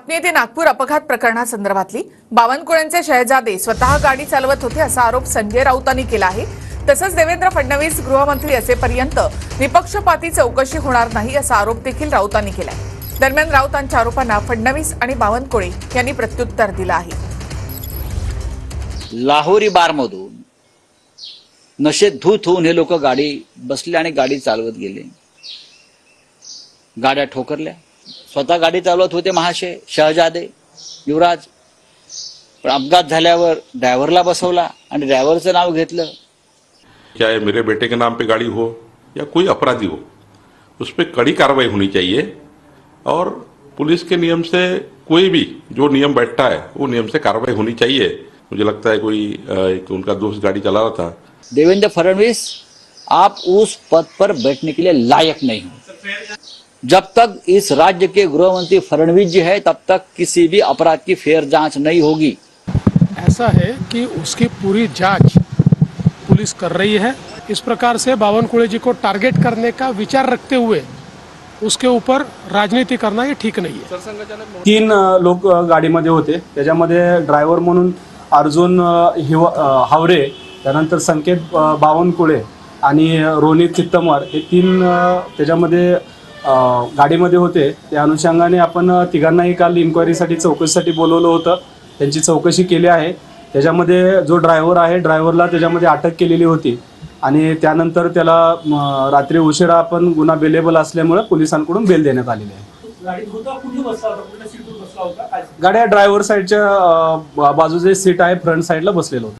बातमी येते नागपूर अपघात प्रकरणासंदर्भातली। बावनकुळेंचे शहजादे स्वतः गाडी चालवत होते असा आरोप संजय राऊतांनी केला आहे। तसंच देवेंद्र फडणवीस गृहमंत्री असेपर्यंत निपक्षपाती चौकशी होणार नाही असा आरोप देखील राऊतांनी केलाय। दरम्यान राऊतांच्या आरोपांना फडणवीस आणि बावनकुळे यांनी प्रत्युत्तर दिलं आहे। लाहोरी बारमधून नशेत धूत होऊन हे लोक गाडी बसले आणि गाडी चालवत गेले। गाड्या ठोकरल्या। स्वतः गाडी चालवत होते महाशय शहजादे युवराज, पण अपघात झाल्यावर ड्रायव्हरला बसवला आणि ड्रायव्हरचं नाव घेतलं। चाहे मेरे बेटे के नाम पे गाड़ी हो या कोई अपराधी हो, उस पर कड़ी कार्रवाई होनी चाहिए और पुलिस के नियम से कोई भी जो नियम बैठता है वो नियम से कार्रवाई होनी चाहिए। मुझे लगता है कोई एक उनका दोस्त गाड़ी चला रहा था। देवेंद्र फडणवीस, आप उस पद पर बैठने के लिए लायक नहीं हो। जब तक इस राज्य के गृह मंत्री फडणवीस जी है तब तक किसी भी अपराध की फेयर जांच नहीं होगी। ऐसा है कि उसकी पूरी जांच पुलिस कर रही है। इस प्रकार से बावनकुळे जी को टारगेट करने का विचार रखते हुए उसके ऊपर राजनीति करना ये ठीक नहीं है। 3 लोक गाडीमध्ये होते, त्याच्यामध्ये ड्रायव्हर म्हणून अर्जुन हावरे, त्यानंतर संकेत बावनकुळे आणि रोनित चित्तमर हे 3 त्याच्यामध्ये गाडीमध्ये होते। त्या अनुषंगाने आपण तिघांनाही काल इन्क्वायरीसाठी चौकशीसाठी बोलवलं होतं। त्यांची चौकशी केली आहे। त्याच्यामध्ये जो ड्रायव्हर आहे ड्रायव्हरला त्याच्यामध्ये अटक केलेली होती आणि त्यानंतर त्याला रात्री उशिरा आपण गुन्हा बेलेबल असल्यामुळे पोलिसांकडून बेल देण्यात आलेली आहे। गाड्या ड्रायव्हर साईडच्या बाजूचे सीट आहे, फ्रंट साईडला बसलेलं होतं।